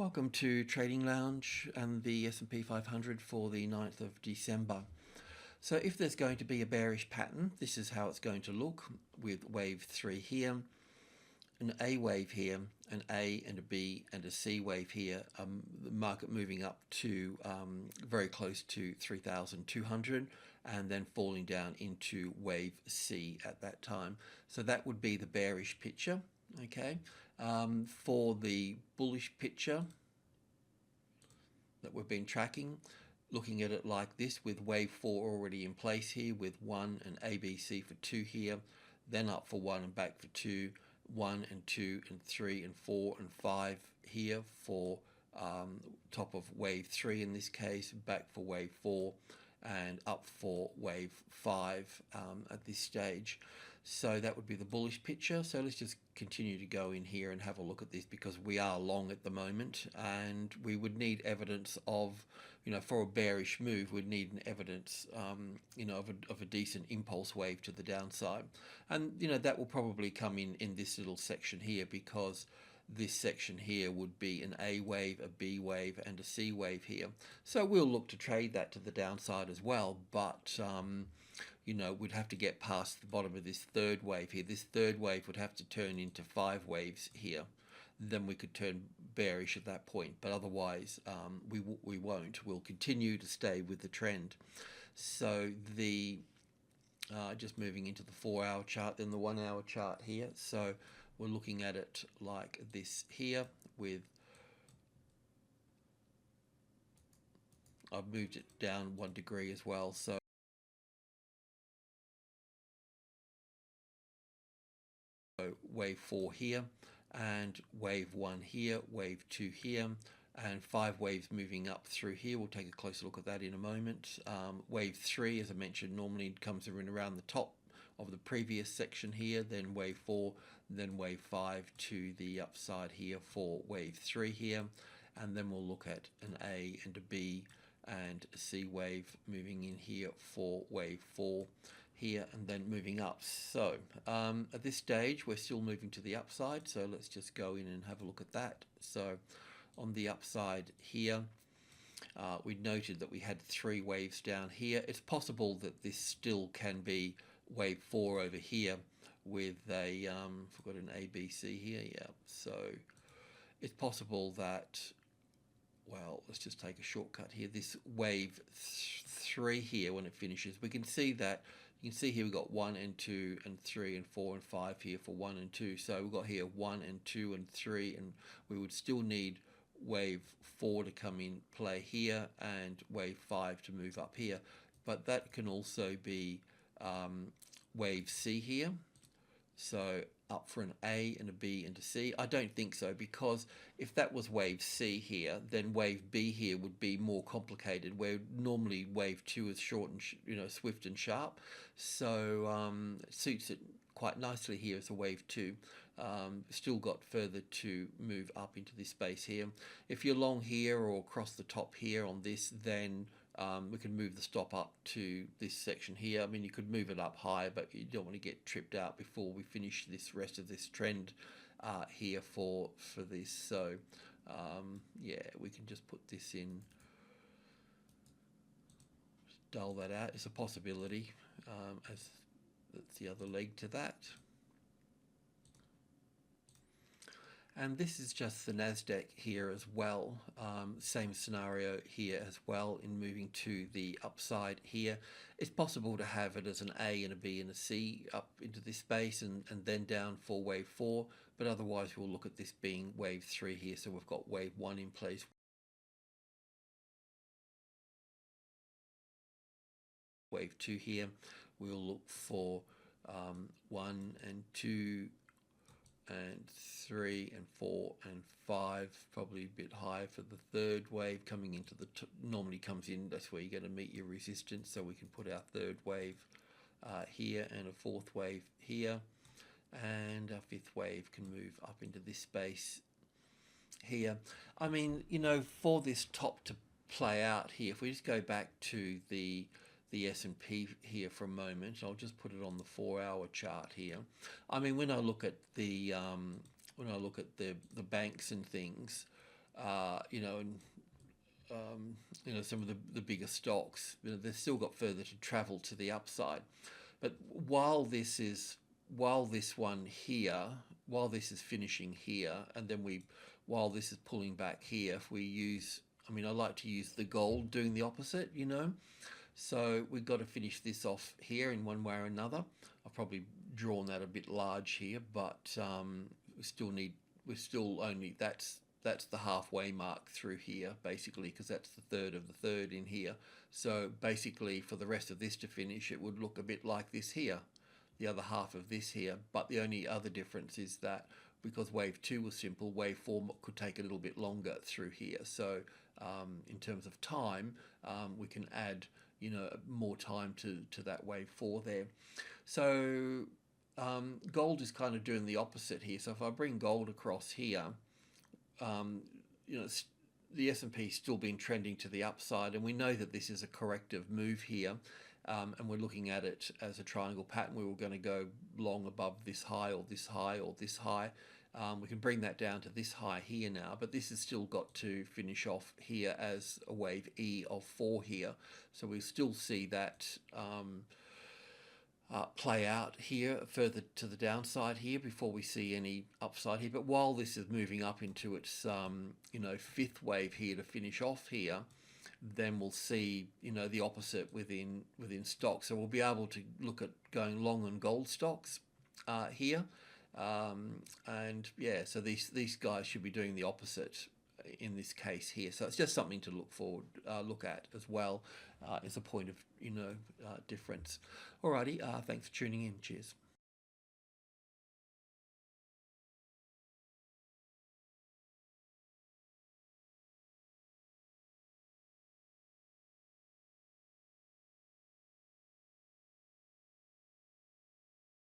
Welcome to Trading Lounge and the S&P 500 for the 9th of December. So if there's going to be a bearish pattern, this is how it's going to look with wave 3 here, an A wave here, an A and a B and a C wave here, the market moving up to very close to 3,200 and then falling down into wave C at that time. So that would be the bearish picture. Okay, for the bullish picture that we've been tracking, looking at it like this with wave 4 already in place here with 1 and ABC for 2 here, then up for 1 and back for 2, 1 and 2 and 3 and 4 and 5 here for top of wave 3 in this case, back for wave 4 and up for wave 5 at this stage. So that would be the bullish picture. So let's just continue to go in here and have a look at this, because we are long at the moment and we would need evidence of, for a bearish move, we'd need an evidence, of a decent impulse wave to the downside. And, that will probably come in this little section here, because this section here would be an A wave, a B wave and a C wave here. So we'll look to trade that to the downside as well, but we'd have to get past the bottom of this third wave here. This third wave would have to turn into 5 waves here. Then we could turn bearish at that point, but otherwise we won't. We'll continue to stay with the trend. So the just moving into the 4-hour chart, then the 1-hour chart here. So we're looking at it like this here with, I've moved it down 1 degree as well. So wave 4 here and wave 1 here, wave 2 here, and 5 waves moving up through here. We'll take a closer look at that in a moment. Wave 3, as I mentioned, normally comes in around the top of the previous section here, then wave 4, then wave 5 to the upside here for wave 3 here, and then we'll look at an A and a B and a C wave moving in here for wave 4 here, and then moving up. So at this stage we're still moving to the upside, so let's just go in and have a look at that. So on the upside here, we noted that we had 3 waves down here. It's possible that this still can be wave 4 over here with a forgot an ABC here, yeah. So it's possible that, well, let's just take a shortcut here. This wave 3 here, when it finishes, we can see that, you can see here we've got 1 and 2 and 3 and 4 and 5 here for 1 and 2. So we've got here 1 and 2 and 3, and we would still need wave 4 to come in play here and wave 5 to move up here. But that can also be wave C here. So up for an A and a B and a C. I don't think so, because if that was wave C here, then wave B here would be more complicated, where normally wave 2 is short and swift and sharp. So it suits it quite nicely here as a wave 2. Still got further to move up into this space here. If you're long here or across the top here on this, then we can move the stop up to this section here. I mean, you could move it up higher, but you don't want to get tripped out before we finish this rest of this trend here for this. So yeah, we can just put this in, just dull that out. It's a possibility, as that's the other leg to that. And this is just the Nasdaq here as well. Same scenario here as well in moving to the upside here. It's possible to have it as an A and a B and a C up into this space and then down for wave 4. But otherwise we'll look at this being wave 3 here. So we've got wave 1 in place. Wave 2 here. We'll look for 1 and 2 and 3 and 4 and 5, probably a bit higher for the third wave coming into the normally comes in, that's where you're going to meet your resistance. So we can put our third wave here and a fourth wave here, and our fifth wave can move up into this space here. I mean, for this top to play out here, if we just go back to the S&P here for a moment, I'll just put it on the 4-hour chart here. I mean, when I look at the banks and things, you know, and you know, some of the bigger stocks, you know, they've still got further to travel to the upside. But while this one here, while this is finishing here, and then while this is pulling back here, if we use, I mean, I like to use the gold doing the opposite, you know. So we've got to finish this off here in one way or another. I've probably drawn that a bit large here, but we're still only, that's the halfway mark through here, basically, because that's the third of the third in here. So basically, for the rest of this to finish, it would look a bit like this here, the other half of this here. But the only other difference is that because wave 2 was simple, wave 4 could take a little bit longer through here. So in terms of time, we can add, you know, more time to that wave 4 there. So gold is kind of doing the opposite here. So if I bring gold across here, you know, the S&P still been trending to the upside, and we know that this is a corrective move here, and we're looking at it as a triangle pattern. We were going to go long above this high or this high or this high. We can bring that down to this high here now, but this has still got to finish off here as a wave E of 4 here. So we still see that play out here further to the downside here before we see any upside here. But while this is moving up into its you know, 5th wave here to finish off here, then we'll see, you know, the opposite within stocks. So we'll be able to look at going long on gold stocks here, and yeah, so these guys should be doing the opposite in this case here. So it's just something to look at as well, as a point of, you know, difference. Alrighty, thanks for tuning in. Cheers.